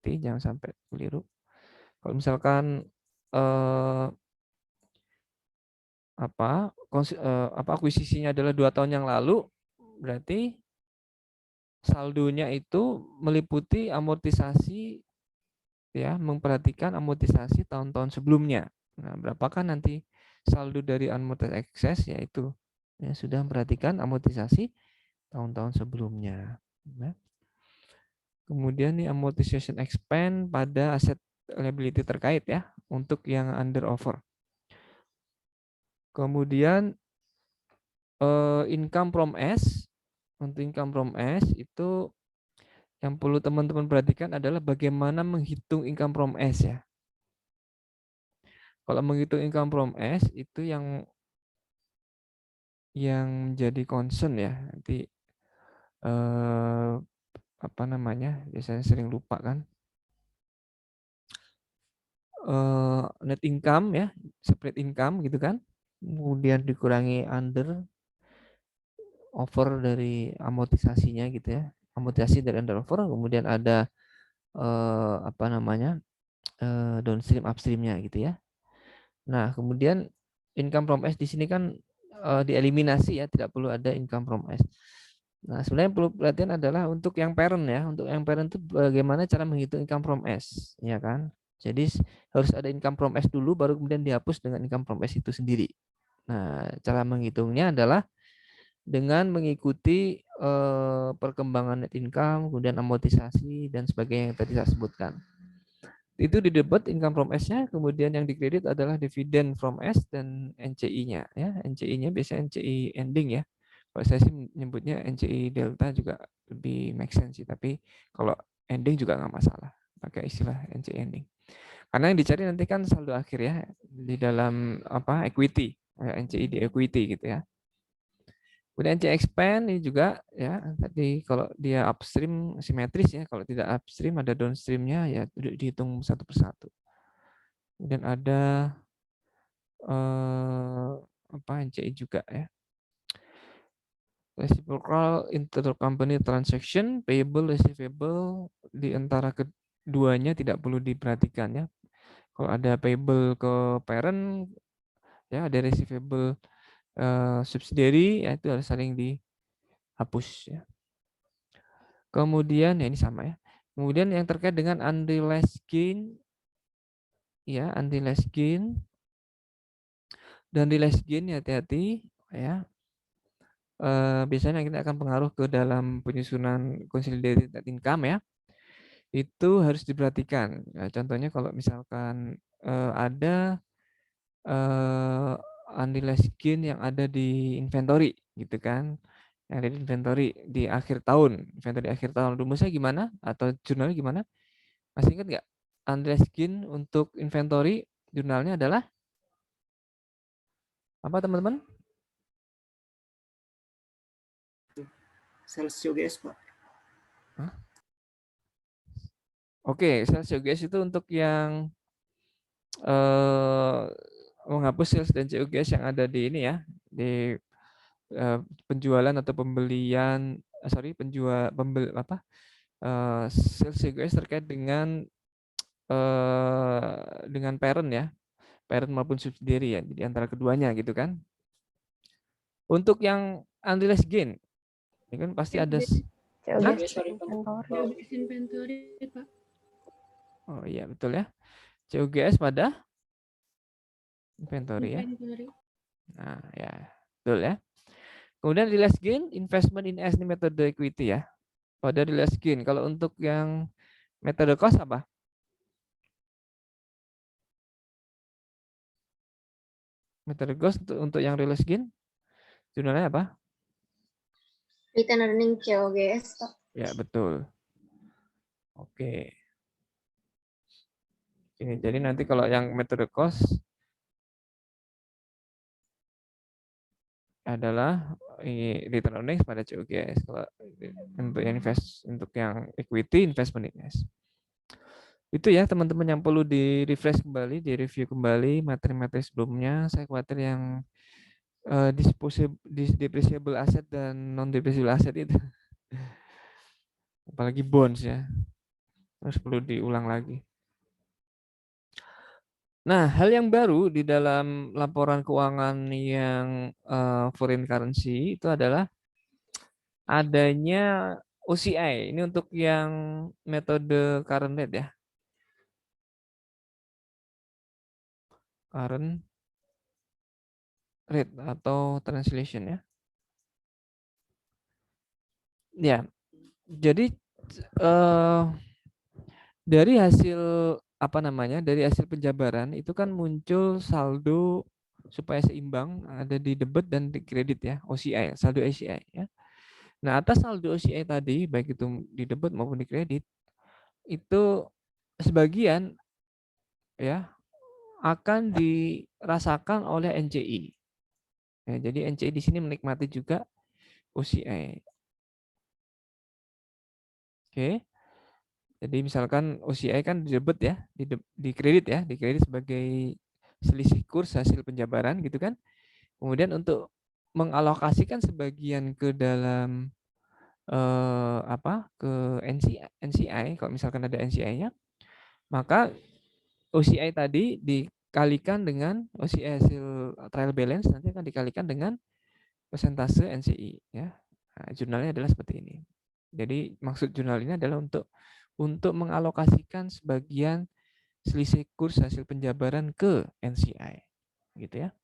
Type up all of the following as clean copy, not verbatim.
hati-hati, jangan sampai keliru. Kalau misalkan akuisisinya adalah 2 tahun yang lalu, berarti saldonya itu meliputi amortisasi, ya, memperhatikan amortisasi tahun-tahun sebelumnya. Nah, berapakah nanti saldo dari amortisasi ekses, yaitu ya, sudah memperhatikan amortisasi tahun-tahun sebelumnya. Nah, kemudian nih amortization expense pada aset liability terkait, ya, untuk yang under offer. Kemudian income from S, untuk income from S itu yang perlu teman-teman perhatikan adalah bagaimana menghitung income from S, ya. Kalau menghitung income from S itu yang jadi concern, ya. Nanti apa namanya? Biasanya sering lupa kan. Net income, ya, spread income gitu kan. Kemudian dikurangi under over dari amortisasinya gitu, ya. Amortisasi dari under over, kemudian ada apa namanya? Downstream upstreamnya gitu, ya. Nah, kemudian income from S di sini kan dieliminasi, ya, tidak perlu ada income from S. Nah, sebenarnya perlu perhatian adalah untuk yang parent, ya. Untuk yang parent itu bagaimana cara menghitung income from S, ya kan? Jadi harus ada income from S dulu, baru kemudian dihapus dengan income from S itu sendiri. Nah, cara menghitungnya adalah dengan mengikuti perkembangan net income, kemudian amortisasi dan sebagainya yang tadi saya sebutkan. Itu di debit income from S-nya, kemudian yang dikredit adalah dividen from S dan NCI-nya, ya. NCI-nya biasanya NCI ending, ya. Kalau saya sih menyebutnya NCI delta juga lebih make sense sih, tapi kalau ending juga nggak masalah pakai istilah NCI ending. Karena yang dicari nanti kan saldo akhir, ya, di dalam equity, NCI di equity gitu, ya. Kemudian NCI expand ini juga, ya, tadi kalau dia upstream simetris, ya, kalau tidak upstream ada downstreamnya, ya, dihitung satu persatu. Kemudian ada NCI juga, ya. Reciprocal intercompany transaction, payable, receivable di antara keduanya tidak perlu diperhatikan, ya. Kalau ada payable ke parent, ya, ada receivable subsidiary, ya, itu harus saling dihapus, ya. Kemudian, ya, ini sama, ya. Kemudian yang terkait dengan unrealized gain, ya, unrealized gain dan realized gain, ya, hati-hati, ya. Biasanya kita akan pengaruh ke dalam penyusunan consolidated net income, ya. Itu harus diperhatikan. Ya, contohnya kalau misalkan ada unrealized gain yang ada di inventory gitu kan. Yang ada di inventory di akhir tahun, inventory akhir tahun. Rumusnya gimana atau jurnalnya gimana? Masih ingat nggak? Unrealized gain untuk inventory jurnalnya adalah apa, teman-teman? Sales COGS, Pak. Hah? Oke, sales COGS itu untuk yang menghapus sales dan COGS yang ada di ini, ya, di penjualan atau pembelian, sales COGS terkait dengan parent, ya, parent maupun subsidiary, ya, di antara keduanya gitu kan. Untuk yang unrealized gain, ini kan pasti ada. COGS inventory, Pak. Oh iya, betul, ya. COGS pada inventory, ya. Nah, ya, betul, ya. Kemudian realized gain, investment in S, ini metode equity, ya. Pada realized gain, kalau untuk yang metode cost apa? Metode cost untuk yang realized gain, jurnalnya apa? Return earning COGS, Pak. Ya, betul. Oke. Ini, jadi nanti kalau yang metode cost adalah return earnings pada COGS. Kalau untuk yang equity, investment in S. Itu, ya, teman-teman, yang perlu di-refresh kembali, di-review kembali materi-materi sebelumnya. Saya khawatir yang depreciable asset dan non depreciable asset itu, apalagi bonds, ya, Terus perlu diulang lagi. Nah, hal yang baru di dalam laporan keuangan yang foreign currency itu adalah adanya OCI. Ini untuk yang metode current rate ya. Current rate atau translation ya. Ya, jadi dari hasil apa namanya? Dari hasil penjabaran itu kan muncul saldo supaya seimbang ada di debit dan di kredit ya, OCI, saldo OCI ya. Nah, atas saldo OCI tadi baik itu di debit maupun di kredit itu sebagian ya akan dirasakan oleh NCI. Ya, jadi NCI di sini menikmati juga OCI. Oke. Jadi misalkan OCI kan di debit ya, di kredit ya, di kredit sebagai selisih kurs hasil penjabaran gitu kan. Kemudian untuk mengalokasikan sebagian ke dalam ke NCI kalau misalkan ada NCI-nya, maka OCI tadi dikalikan dengan OCI hasil trial balance nanti akan dikalikan dengan persentase NCI ya. Nah, jurnalnya adalah seperti ini. Jadi maksud jurnal ini adalah untuk mengalokasikan sebagian selisih kurs hasil penjabaran ke NCI gitu ya.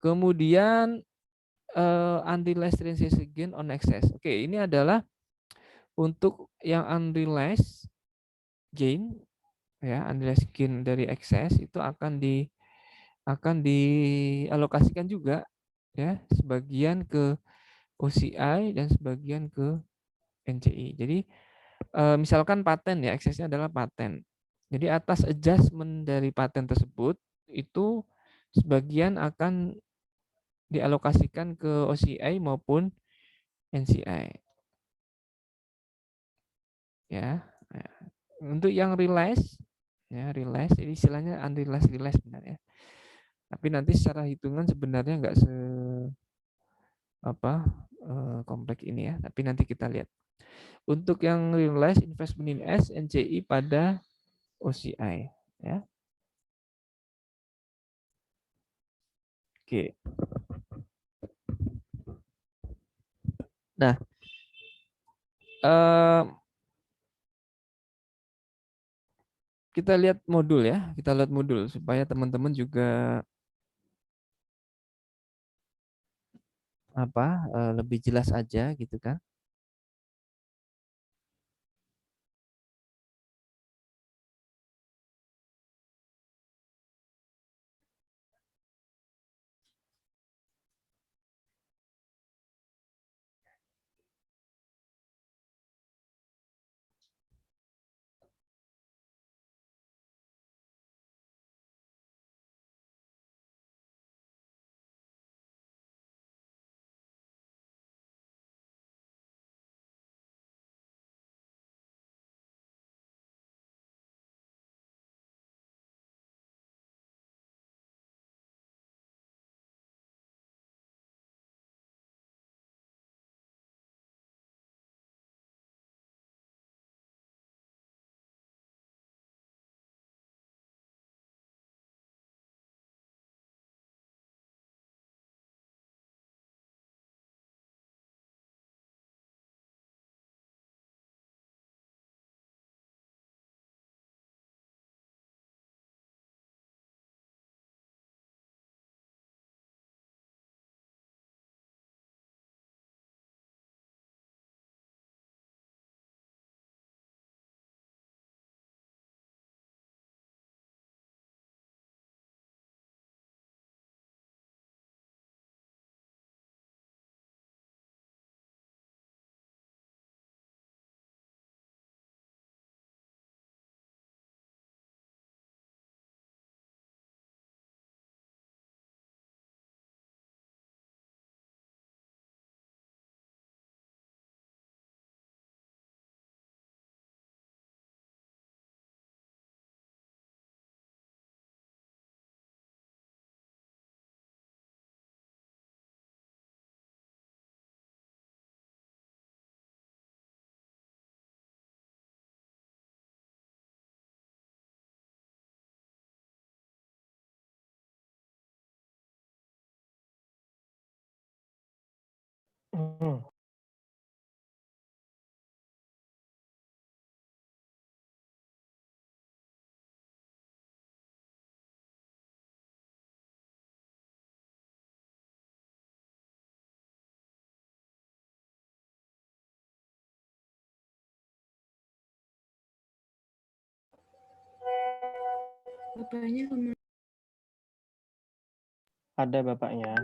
Kemudian unrealized transaction gain on excess. Oke, ini adalah untuk yang unrealized gain ya, unrealized gain dari excess itu akan dialokasikan juga ya, sebagian ke OCI dan sebagian ke NCI. Jadi misalkan paten ya, eksesnya adalah paten. Jadi atas adjustment dari paten tersebut itu sebagian akan dialokasikan ke OCI maupun NCI. Ya. Nah, untuk yang realize ya, realize jadi istilahnya unrealized realize benar ya. Tapi nanti secara hitungan sebenarnya nggak apa kompleks ini ya, tapi nanti kita lihat. Untuk yang realize investment in S, NCI pada OCI ya. Oke. Nah, kita lihat modul ya, kita lihat modul supaya teman-teman juga lebih jelas aja gitu kan. Bapaknya kemana? Ada bapaknya.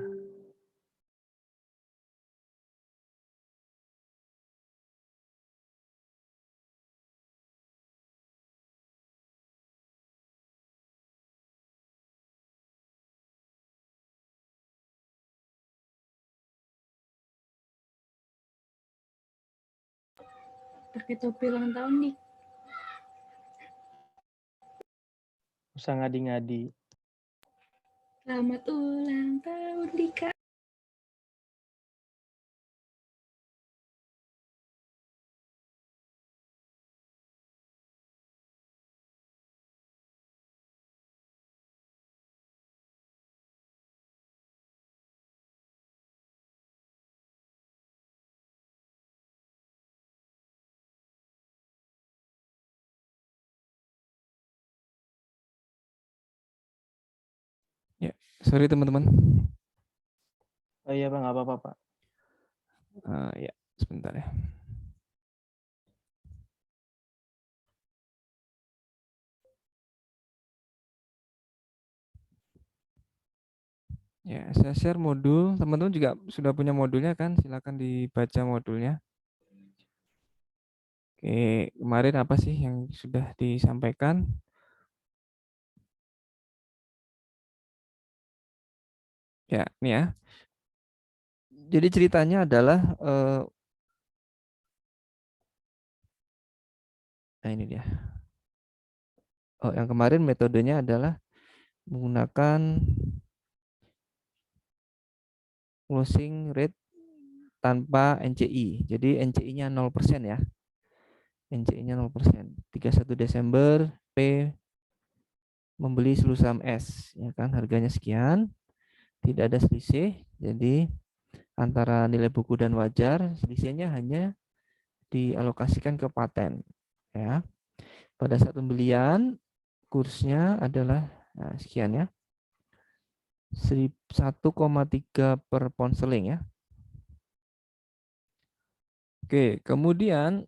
Pakai topi ulang tahun nih. Usah ngadi-ngadi. Selamat ulang tahun Dika. Ya, sorry teman-teman. Oh iya Pak, nggak apa-apa Pak. Ya, sebentar ya. Ya, saya share modul. Teman-teman juga sudah punya modulnya kan? Silakan dibaca modulnya. Oke, kemarin apa sih yang sudah disampaikan? Ya, ini ya. Jadi ceritanya adalah nah ini dia. Oh, yang kemarin metodenya adalah menggunakan closing rate tanpa NCI. Jadi NCI-nya 0% ya. NCI-nya 0%. 31 Desember P membeli seluruh saham S, ya kan, harganya sekian, tidak ada selisih. Jadi antara nilai buku dan wajar, selisihnya hanya dialokasikan ke paten, ya. Pada saat pembelian kursnya adalah sekian ya, 1,3 per pound sterling ya. Oke, kemudian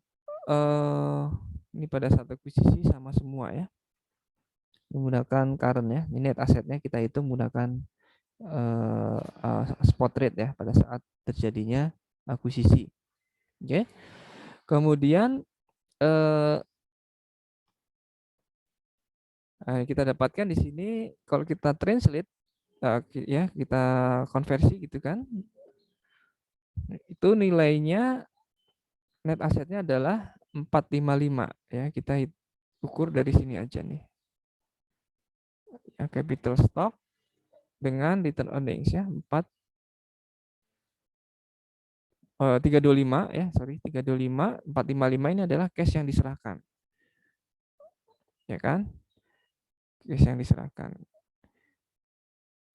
ini pada saat akuisisi sama semua ya, menggunakan current ya, ini net asetnya kita hitung menggunakan spot rate ya pada saat terjadinya akuisisi. Oke, kemudian kita dapatkan di sini kalau kita translate ya, kita konversi gitu kan, itu nilainya net asetnya adalah 455 ya, kita ukur dari sini aja nih ya, capital stock dengan return earnings ya 325 ya, sorry 325, 455 ini adalah cash yang diserahkan ya kan, cash yang diserahkan.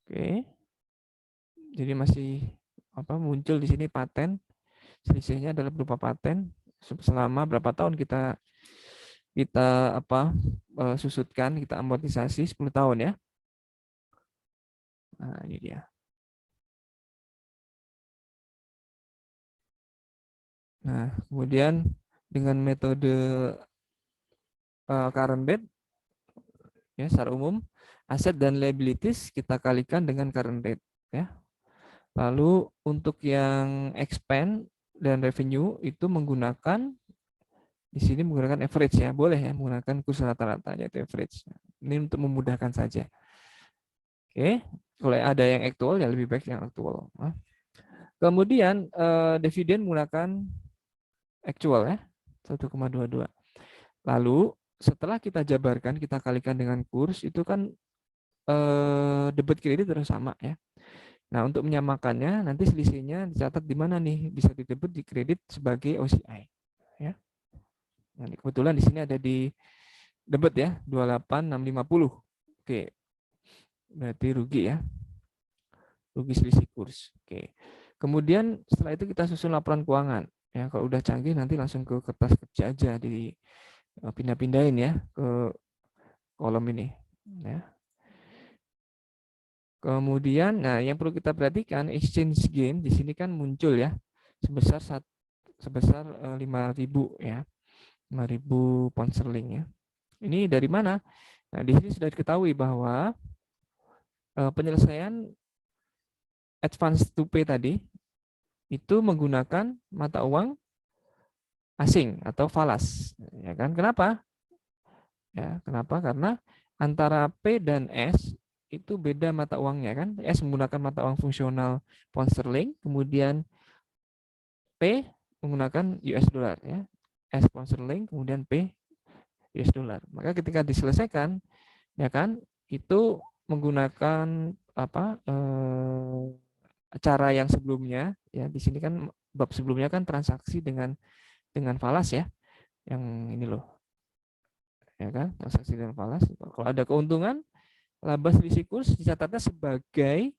Oke, jadi masih muncul di sini paten, selisihnya adalah berupa paten selama berapa tahun kita susutkan, kita amortisasi 10 tahun ya. Nah, ini dia. Nah, kemudian dengan metode current rate ya, secara umum aset dan liabilities kita kalikan dengan current rate ya. Lalu untuk yang expand dan revenue itu menggunakan di sini menggunakan average ya, boleh ya menggunakan kurs rata-rata yaitu average. Ini untuk memudahkan saja. Oke, kalau ada yang actual ya lebih baik yang actual. Kemudian dividen menggunakan actual ya 1,22. Lalu setelah kita jabarkan, kita kalikan dengan kurs, itu kan debit kredit terus sama ya. Nah, untuk menyamakannya nanti selisihnya dicatat di mana nih, bisa didebit di kredit sebagai OCI ya. Nah, kebetulan di sini ada di debit ya 28650. Oke. Berarti rugi ya. Rugi selisih kurs. Oke. Kemudian setelah itu kita susun laporan keuangan. Ya, kalau udah canggih nanti langsung ke kertas kerja aja, di pindah-pindahin ya ke kolom ini. Ya. Kemudian, nah yang perlu kita perhatikan, exchange gain di sini kan muncul ya sebesar 5.000 ya, 5.000 pound sterling ya. Ini dari mana? Nah di sini sudah diketahui bahwa penyelesaian advance to pay tadi itu menggunakan mata uang asing atau falas, ya kan? Kenapa? Ya, kenapa? Karena antara P dan S itu beda mata uangnya kan. S menggunakan mata uang fungsional pound sterling, kemudian P menggunakan US dollar ya. S pound sterling, kemudian P US dollar. Maka ketika diselesaikan ya kan itu menggunakan apa cara yang sebelumnya ya, di sini kan bab sebelumnya kan transaksi dengan falas ya. Yang ini loh. Ya kan? Transaksi dengan falas. Kalau ada keuntungan, laba selisih kurs dicatatnya sebagai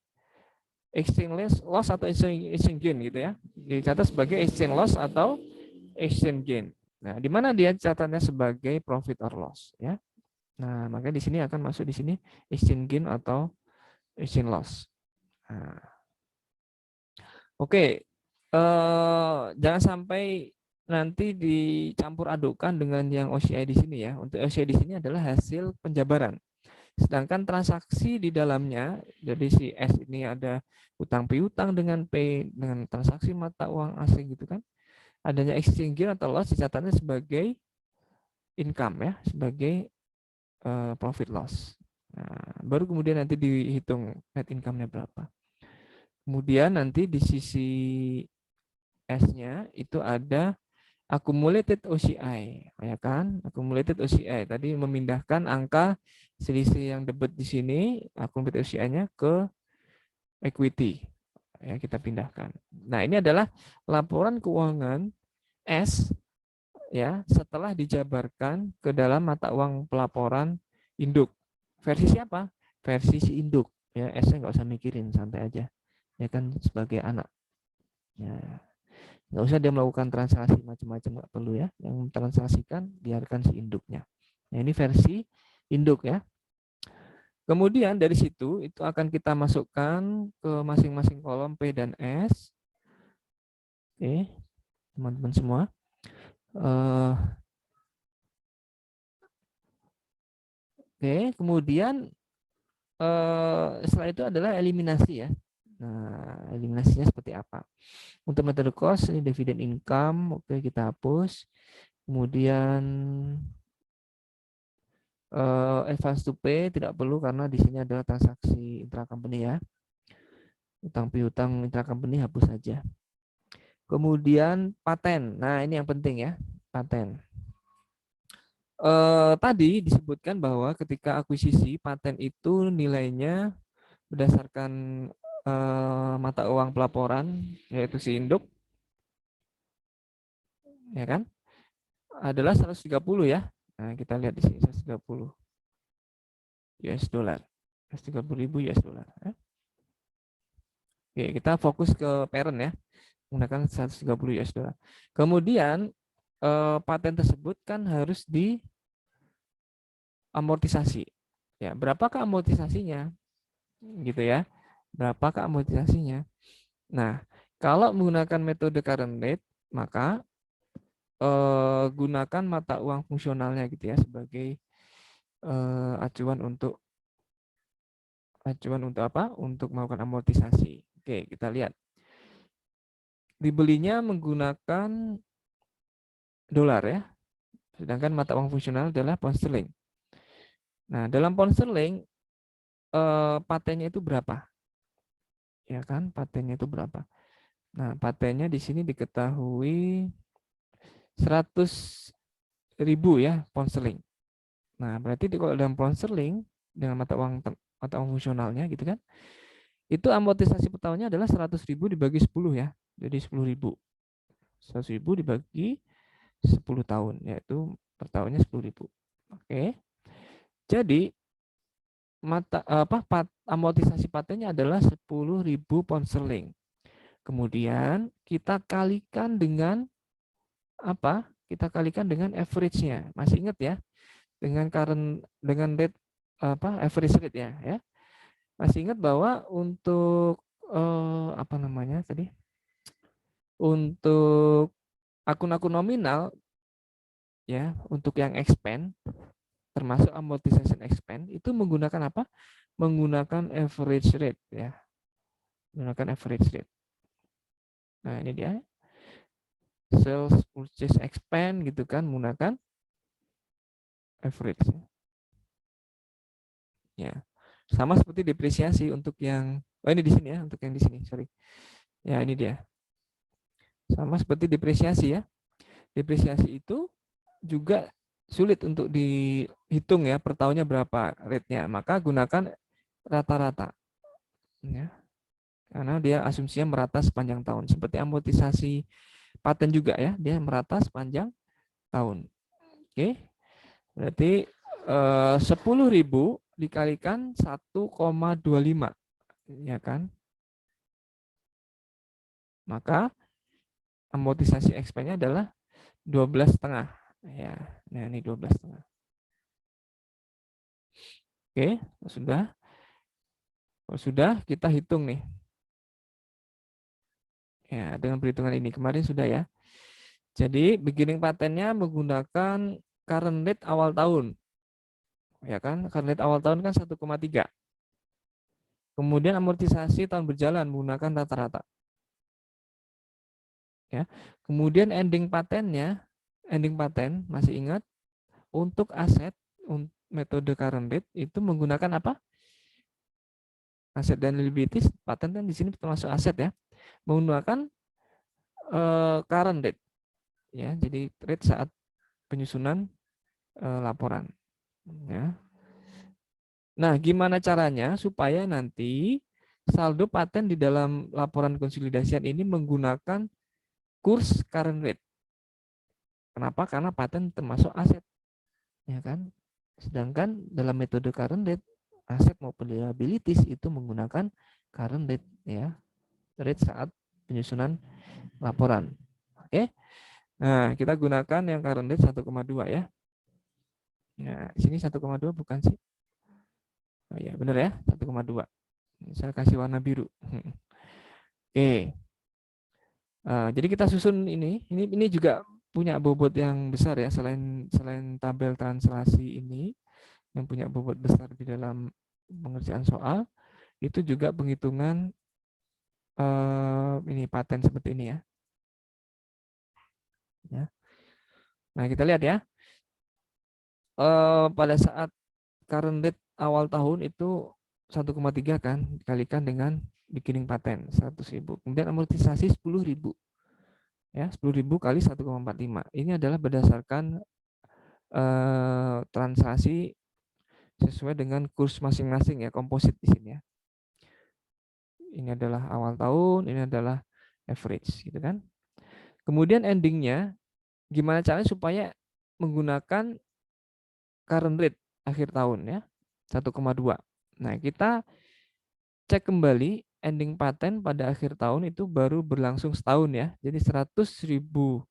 exchange loss atau exchange gain gitu ya. Dicatat sebagai exchange loss atau exchange gain. Nah, di mana dia catatnya sebagai profit or loss ya. Nah, maka di sini akan masuk di sini exchange gain atau exchange loss. Nah, oke. Jangan sampai nanti dicampur adukan dengan yang OCI di sini ya. Untuk OCI di sini adalah hasil penjabaran. Sedangkan transaksi di dalamnya, jadi si S ini ada utang piutang dengan P, dengan transaksi mata uang asing gitu kan. Adanya exchange gain atau loss dicatatnya sebagai income ya, sebagai profit loss. Nah, baru kemudian nanti dihitung net income-nya berapa. Kemudian nanti di sisi S-nya itu ada accumulated OCI, ya kan? Accumulated OCI tadi memindahkan angka selisih yang debit di sini, accumulated OCI-nya ke equity. Ya, kita pindahkan. Nah, ini adalah laporan keuangan S ya setelah dijabarkan ke dalam mata uang pelaporan induk. Versi siapa? Versi si induk. Ya, S-nya nggak usah mikirin, santai aja. Ya kan sebagai anak. Ya, nggak usah dia melakukan transaksi macam-macam, nggak perlu ya. Yang transaksikan biarkan si induknya. Nah, ini versi induk ya. Kemudian dari situ itu akan kita masukkan ke masing-masing kolom P dan S. Oke, teman-teman semua. Oke, kemudian setelah itu adalah eliminasi ya. Nah, eliminasinya seperti apa? Untuk metode cost ini dividend income, oke kita hapus. Kemudian advance to pay tidak perlu karena di sini adalah transaksi intracompany ya. Utang piutang intracompany hapus saja. Kemudian paten. Nah, ini yang penting ya, paten. Tadi disebutkan bahwa ketika akuisisi paten itu nilainya berdasarkan mata uang pelaporan yaitu si induk ya kan adalah 130 ya. Nah, kita lihat di sini 130 US dollar. 130.000 US dollar ya. Oke, kita fokus ke parent ya. Menggunakan 130 US dollar. Kemudian paten tersebut kan harus diamortisasi. Ya, berapakah amortisasinya? Gitu ya. Berapakah amortisasinya? Nah, kalau menggunakan metode current rate, maka gunakan mata uang fungsionalnya gitu ya sebagai acuan untuk apa? Untuk melakukan amortisasi. Oke, kita lihat. Dibelinya menggunakan dolar ya. Sedangkan mata uang fungsional adalah pound sterling. Nah, dalam pound sterling patennya itu berapa? Ya kan, patennya itu berapa? Nah, patennya di sini diketahui 100.000 ya pound sterling. Nah, berarti kalau dalam pound sterling dengan mata uang fungsionalnya gitu kan. Itu amortisasi per tahunnya adalah 100.000 dibagi 10 ya. Jadi 10.000. 100.000 dibagi 10 tahun yaitu per tahunnya 10.000. Oke. Jadi amortisasi patennya adalah 10.000 pound sterling. Kemudian kita kalikan dengan apa? Kita kalikan dengan average-nya. Masih ingat ya? Dengan rate apa? Average rate ya. Masih ingat bahwa untuk apa namanya tadi? Untuk akun-akun nominal ya, untuk yang expand termasuk amortization expense itu menggunakan apa? Menggunakan average rate ya. Menggunakan average rate. Nah, ini dia. Sales purchase expense gitu kan menggunakan average. Ya. Sama seperti depresiasi untuk yang ini di sini ya, untuk yang di sini, sorry. Ya, ini dia. Sama seperti depresiasi ya. Depresiasi itu juga sulit untuk dihitung ya per tahunnya berapa rate-nya. Maka gunakan rata-rata. Ya. Karena dia asumsinya merata sepanjang tahun. Seperti amortisasi paten juga ya, dia merata sepanjang tahun. Oke. Berarti 10.000 dikalikan 1,25 ya kan? Maka amortisasi expense-nya adalah 12,5 ya. Nah, ini 12,5. Oke, sudah. Kalau sudah kita hitung nih. Ya, dengan perhitungan ini kemarin sudah ya. Jadi beginning patennya menggunakan current rate awal tahun. Ya kan? Current rate awal tahun kan 1,3. Kemudian amortisasi tahun berjalan menggunakan rata-rata. Ya. Kemudian ending paten masih ingat untuk aset metode current rate itu menggunakan apa? Aset dan liabilities, paten kan di sini termasuk aset ya. Menggunakan current rate ya. Jadi rate saat penyusunan laporan ya. Nah, gimana caranya supaya nanti saldo paten di dalam laporan konsolidasian ini menggunakan kurs current rate. Kenapa? Karena paten termasuk aset. Ya kan? Sedangkan dalam metode current rate, aset maupun liabilities itu menggunakan current rate ya. Rate saat penyusunan laporan. Oke. Nah, kita gunakan yang current rate 1,2 ya. Nah, di sini 1,2 bukan sih? Oh ya, benar ya, 1,2. Saya kasih warna biru. Oke. Jadi kita susun ini juga punya bobot yang besar ya, selain tabel translasi ini yang punya bobot besar di dalam pengerjaan soal, itu juga penghitungan ini paten seperti ini ya. Nah, kita lihat ya. Pada saat current rate awal tahun itu 1,3 kan dikalikan dengan beginning paten 100.000. Kemudian amortisasi 10.000. Ya, 10.000 kali 1,45. Ini adalah berdasarkan transaksi sesuai dengan kurs masing-masing ya, komposit di sini ya. Ini adalah awal tahun, ini adalah average gitu kan. Kemudian endingnya gimana caranya supaya menggunakan current rate akhir tahun ya, 1,2. Nah, kita cek kembali ending paten pada akhir tahun itu baru berlangsung setahun ya. Jadi 100.000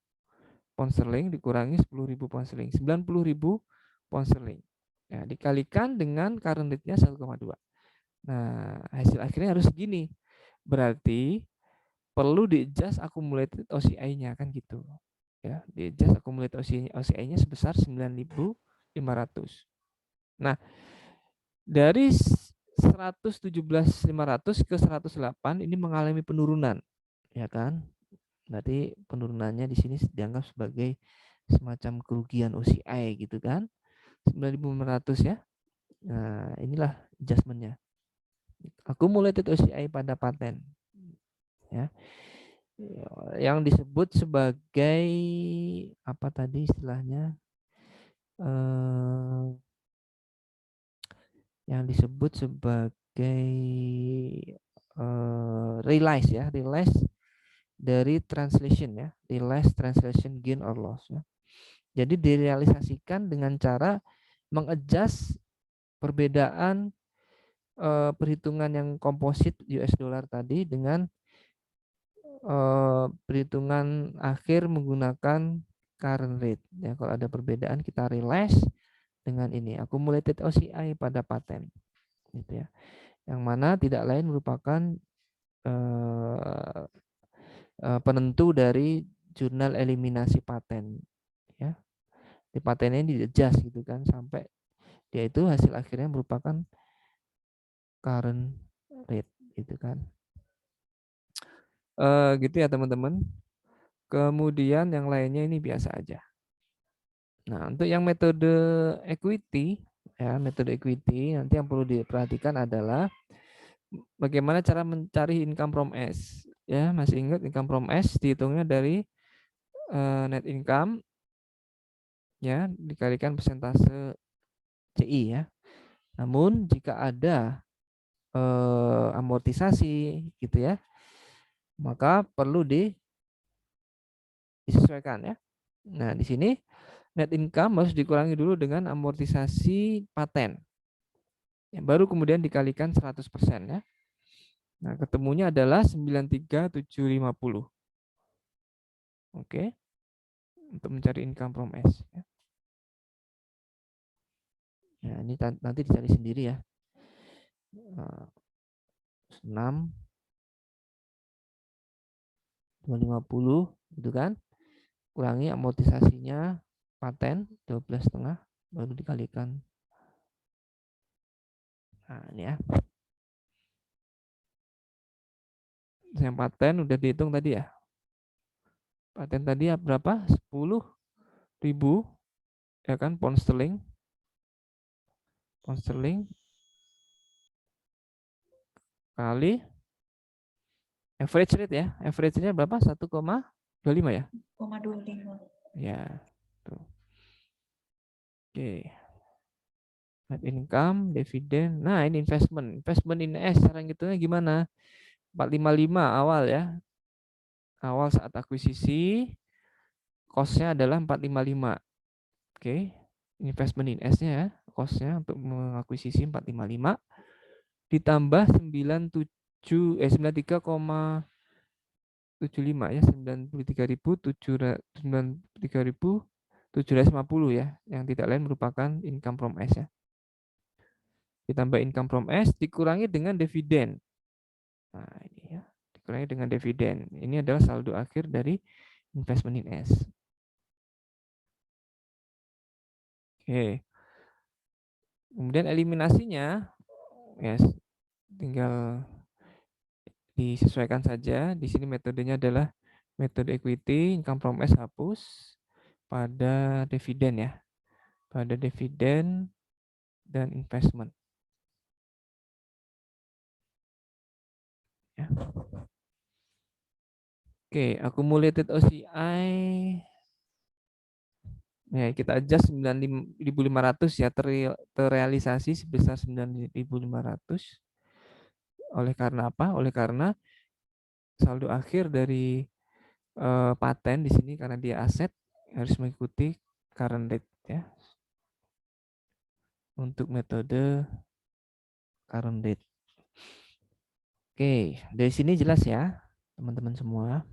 pound sterling dikurangi 10.000 pound sterling, 90.000 pound sterling. Ya, dikalikan dengan current rate-nya 1,2. Nah, hasil akhirnya harus segini. Berarti perlu di-adjust accumulated OCI-nya kan gitu. Ya, di-adjust accumulated OCI-nya sebesar 9.500. Nah, dari 117.500 ke 108 ini mengalami penurunan, ya kan? Berarti penurunannya di sini dianggap sebagai semacam kerugian OCI gitu kan? 9.500 ya. Nah, inilah adjustment-nya. Accumulated OCI pada paten. Ya. Yang disebut sebagai apa tadi istilahnya? Yang disebut sebagai realize ya, realize dari translation ya, realize translation gain or loss ya. Jadi direalisasikan dengan cara mengadjust perbedaan perhitungan yang komposit US dollar tadi dengan perhitungan akhir menggunakan current rate. Ya, kalau ada perbedaan kita realize dengan ini accumulated OCI pada paten, gitu ya. Yang mana tidak lain merupakan penentu dari jurnal eliminasi paten. Ya, di patennya di adjust gitu kan sampai dia itu hasil akhirnya merupakan current rate, gitu kan. Gitu ya teman-teman. Kemudian yang lainnya ini biasa aja. Nah, untuk yang metode equity, ya metode equity nanti yang perlu diperhatikan adalah bagaimana cara mencari income from S. Ya, masih ingat income from S dihitungnya dari net income ya dikalikan persentase CI ya. Namun jika ada amortisasi gitu ya, maka perlu disesuaikan ya. Nah, di sini net income harus dikurangi dulu dengan amortisasi paten. Ya, baru kemudian dikalikan 100% ya. Nah, ketemunya adalah 93750. Oke. Untuk mencari income from S ya. Nah, ini nanti dicari sendiri ya. 6 250 gitu kan. Kurangi amortisasinya paten 12,5 baru dikalikan. Nah, ini ya. Yang paten udah dihitung tadi ya. Paten tadi ya berapa? 10.000 ya kan pound sterling. Pound sterling kali average rate ya. Average-nya berapa? 1,25 ya? 1,25. Ya. Tuh. Oke. Net income, dividen. Nah, ini investment. Investment in S cara ngitungnya gimana? 455 awal ya. Awal saat akuisisi cost-nya adalah 455. Oke. Investment in S-nya ya, cost-nya untuk mengakuisisi 455 ditambah 93,75 ya, 93.750 ya, yang tidak lain merupakan income from S ya. Ditambah income from S dikurangi dengan dividen. Nah, ini ya, dikurangi dengan dividen. Ini adalah saldo akhir dari investment in S. Oke. Kemudian eliminasinya ya tinggal disesuaikan saja. Di sini metodenya adalah metode equity, income from S hapus pada dividen ya. Pada dividen dan investment. Ya. Oke, accumulated OCI ya kita adjust 9.500 ya terrealisasi sebesar 9.500. Oleh karena apa? Oleh karena saldo akhir dari paten di sini karena dia aset harus mengikuti current date ya. Untuk metode current date. Oke, dari sini jelas ya, teman-teman semua.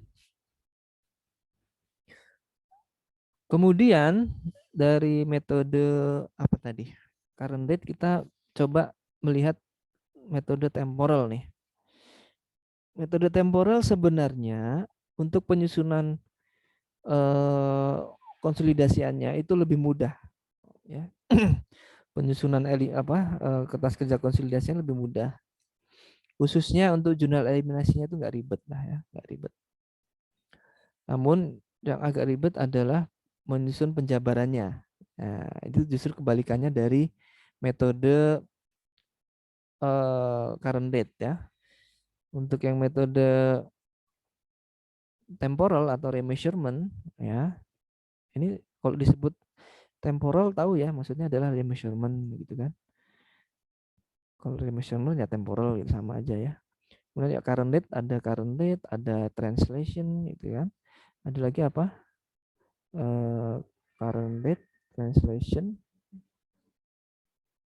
Kemudian dari metode apa tadi? Current date kita coba melihat metode temporal nih. Metode temporal sebenarnya untuk penyusunan konsolidasiannya itu lebih mudah ya. Penyusunan kertas kerja konsolidasinya lebih mudah. Khususnya untuk jurnal eliminasinya itu nggak ribet lah ya, nggak ribet. Namun yang agak ribet adalah menyusun penjabarannya. Nah, itu justru kebalikannya dari metode current date ya. Untuk yang metode temporal atau remeasurement ya, ini kalau disebut temporal tahu ya, maksudnya adalah remeasurement gitu kan. Kalau remeasurement ya temporal gitu, sama aja ya. Kemudian ya current date, ada translation gitu kan. Ada lagi apa? Current date, translation,